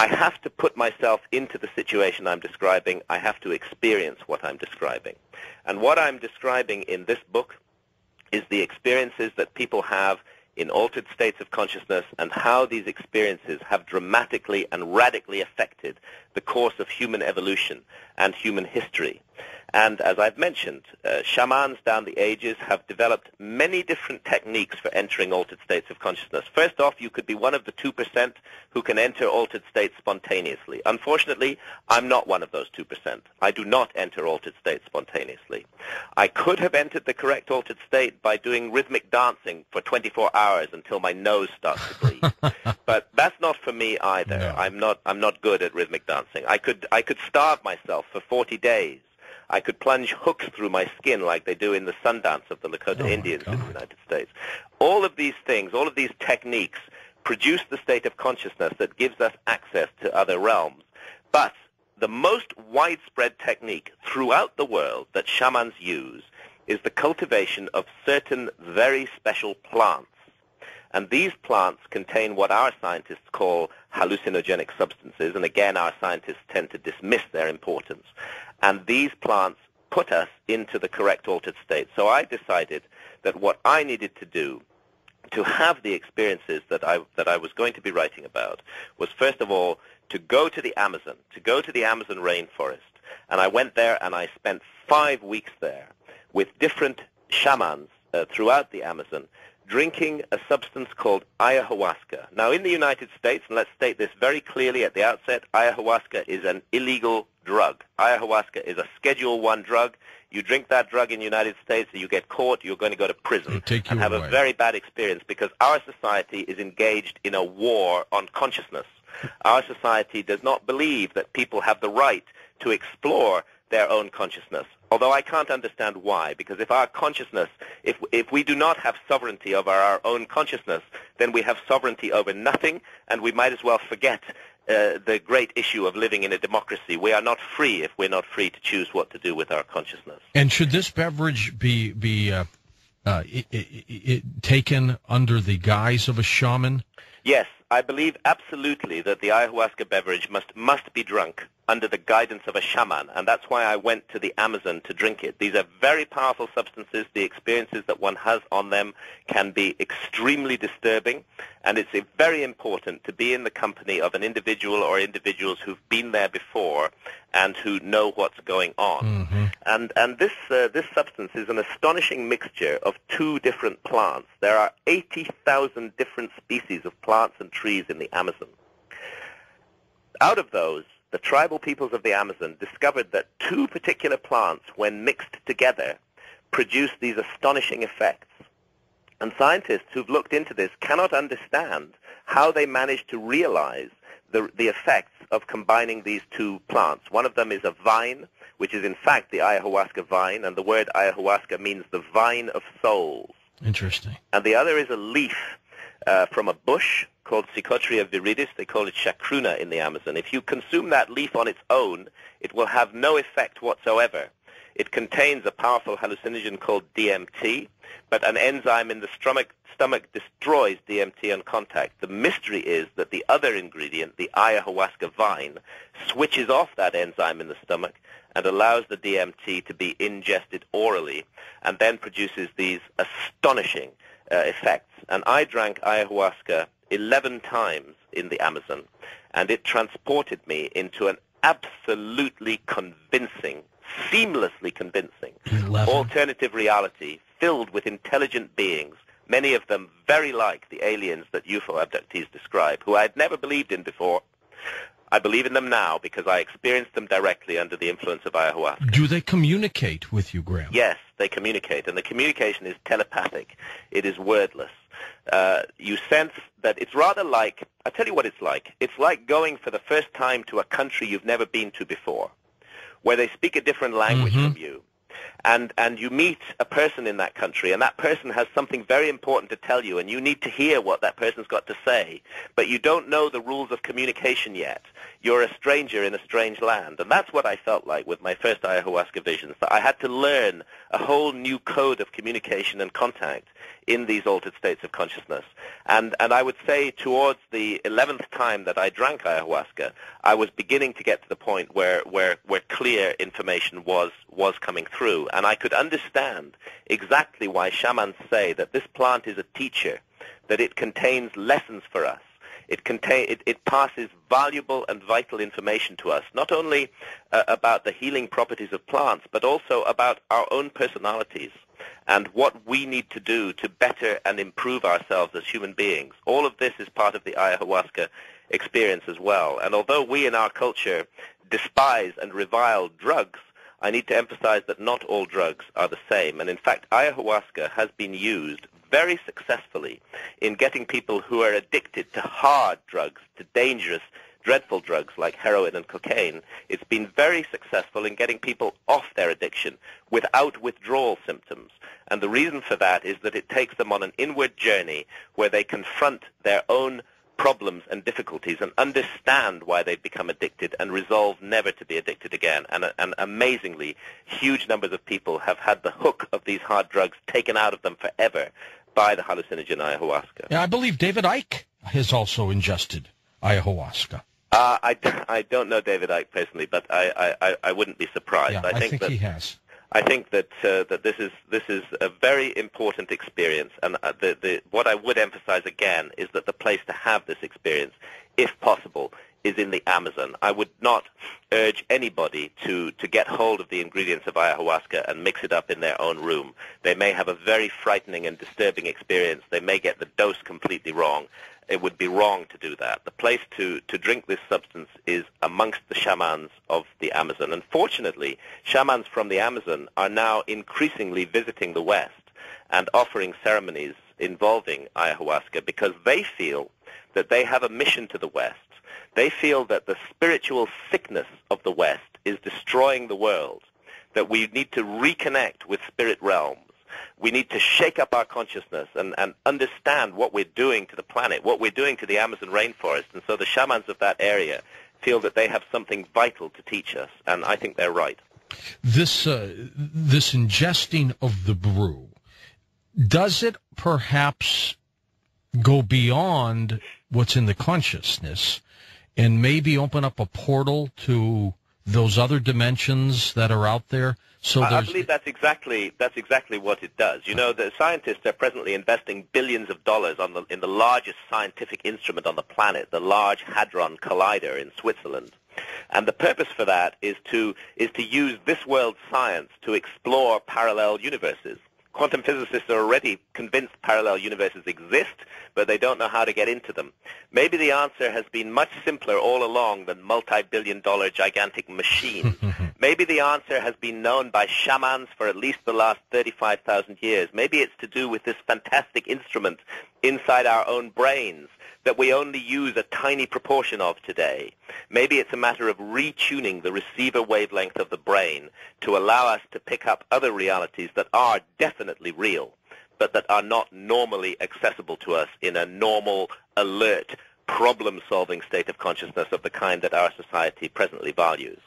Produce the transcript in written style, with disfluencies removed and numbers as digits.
I have to put myself into the situation I'm describing. I have to experience what I'm describing. And what I'm describing in this book is the experiences that people have in altered states of consciousness and how these experiences have dramatically and radically affected the course of human evolution and human history. And as I've mentioned, shamans down the ages have developed many different techniques for entering altered states of consciousness. First off, you could be one of the 2% who can enter altered states spontaneously. Unfortunately, I'm not one of those 2%. I do not enter altered states spontaneously. I could have entered the correct altered state by doing rhythmic dancing for 24 hours until my nose starts to bleed. But that's not for me either. No. I'm not good at rhythmic dancing. I could starve myself for 40 days. I could plunge hooks through my skin like they do in the Sundance of the Lakota Indians in the United States. All of these things, all of these techniques produce the state of consciousness that gives us access to other realms. But the most widespread technique throughout the world that shamans use is the cultivation of certain very special plants. And these plants contain what our scientists call hallucinogenic substances, and again our scientists tend to dismiss their importance. And these plants put us into the correct altered state. So I decided that what I needed to do to have the experiences that I was going to be writing about was, first of all, to go to the Amazon rainforest. And I went there and I spent 5 weeks there with different shamans throughout the Amazon, drinking a substance called ayahuasca. Now, in the United States, and let's state this very clearly at the outset, ayahuasca is an illegal drug. Ayahuasca is a Schedule I drug. You drink that drug in the United States, and you get caught, you're going to go to prison and have a very bad experience because our society is engaged in a war on consciousness. Our society does not believe that people have the right to explore their own consciousness. Although I can't understand why, because if our consciousness, if we do not have sovereignty over our own consciousness, then we have sovereignty over nothing, and we might as well forget the great issue of living in a democracy. We are not free if we're not free to choose what to do with our consciousness. And should this beverage be taken under the guise of a shaman? Yes, I believe absolutely that the ayahuasca beverage must be drunk under the guidance of a shaman, and that's why I went to the Amazon to drink it. These are very powerful substances. The experiences that one has on them can be extremely disturbing, and it's very important to be in the company of an individual or individuals who've been there before and who know what's going on. Mm-hmm. And this substance is an astonishing mixture of 2 different plants. There are 80,000 different species of plants and trees in the Amazon. Out of those, the tribal peoples of the Amazon discovered that 2 particular plants, when mixed together, produce these astonishing effects. And scientists who've looked into this cannot understand how they managed to realize the effects of combining these 2 plants. One of them is a vine, which is in fact the ayahuasca vine, and the word ayahuasca means the vine of souls. Interesting. And the other is a leaf from a bush called Psychotria viridis. They call it chacruna in the Amazon. If you consume that leaf on its own, it will have no effect whatsoever. It contains a powerful hallucinogen called DMT, but an enzyme in the stomach destroys DMT on contact. The mystery is that the other ingredient, the ayahuasca vine, switches off that enzyme in the stomach and allows the DMT to be ingested orally and then produces these astonishing effects. And I drank ayahuasca 11 times in the Amazon, and it transported me into an absolutely convincing, seamlessly convincing 11. Alternative reality filled with intelligent beings, many of them very like the aliens that UFO abductees describe, who I had never believed in before. I believe in them now because I experienced them directly under the influence of ayahuasca. Do they communicate with you, Graham? Yes, they communicate, and the communication is telepathic. It is wordless. You sense that it's rather like, I'll tell you what it's like. It's like going for the first time to a country you've never been to before, where they speak a different language from you. And you meet a person in that country, and that person has something very important to tell you, and you need to hear what that person's got to say. But you don't know the rules of communication yet. you're a stranger in a strange land. And that's what I felt like with my first ayahuasca visions, that I had to learn a whole new code of communication and contact in these altered states of consciousness. And I would say towards the 11th time that I drank ayahuasca, I was beginning to get to the point where clear information was coming through. And I could understand exactly why shamans say that this plant is a teacher, that it contains lessons for us. It passes valuable and vital information to us, not only about the healing properties of plants, but also about our own personalities and what we need to do to better and improve ourselves as human beings. All of this is part of the ayahuasca experience as well. And although we in our culture despise and revile drugs, I need to emphasize that not all drugs are the same. And in fact, ayahuasca has been used very successfully in getting people who are addicted to hard drugs, to dangerous, dreadful drugs like heroin and cocaine. It's been very successful in getting people off their addiction without withdrawal symptoms. And the reason for that is that it takes them on an inward journey where they confront their own problems and difficulties and understand why they've become addicted and resolve never to be addicted again. And amazingly, huge numbers of people have had the hook of these hard drugs taken out of them forever by the hallucinogen ayahuasca. Yeah, I believe David Icke has also ingested ayahuasca. I don't know David Icke personally, but I wouldn't be surprised. Yeah, I think he has. I think that this is a very important experience, and what I would emphasize again is that the place to have this experience, if possible, is in the Amazon. I would not urge anybody to get hold of the ingredients of ayahuasca and mix it up in their own room. They may have a very frightening and disturbing experience. They may get the dose completely wrong. It would be wrong to do that. The place to drink this substance is amongst the shamans of the Amazon. And fortunately, shamans from the Amazon are now increasingly visiting the West and offering ceremonies involving ayahuasca because they feel that they have a mission to the West. They feel that the spiritual sickness of the West is destroying the world, that we need to reconnect with spirit realms. We need to shake up our consciousness and understand what we're doing to the planet, what we're doing to the Amazon rainforest. And so the shamans of that area feel that they have something vital to teach us, and I think they're right. This ingesting of the brew, does it perhaps go beyond what's in the consciousness and maybe open up a portal to those other dimensions that are out there? So I believe that's exactly what it does. You know, the scientists are presently investing billions of dollars in the largest scientific instrument on the planet, the Large Hadron Collider in Switzerland. And the purpose for that is to use this world's science to explore parallel universes. Quantum physicists are already convinced parallel universes exist, but they don't know how to get into them. Maybe the answer has been much simpler all along than multi-billion-dollar gigantic machines. Maybe the answer has been known by shamans for at least the last 35,000 years. Maybe it's to do with this fantastic instrument inside our own brains that we only use a tiny proportion of today. Maybe it's a matter of retuning the receiver wavelength of the brain to allow us to pick up other realities that are definitely real, but that are not normally accessible to us in a normal, alert, problem-solving state of consciousness of the kind that our society presently values.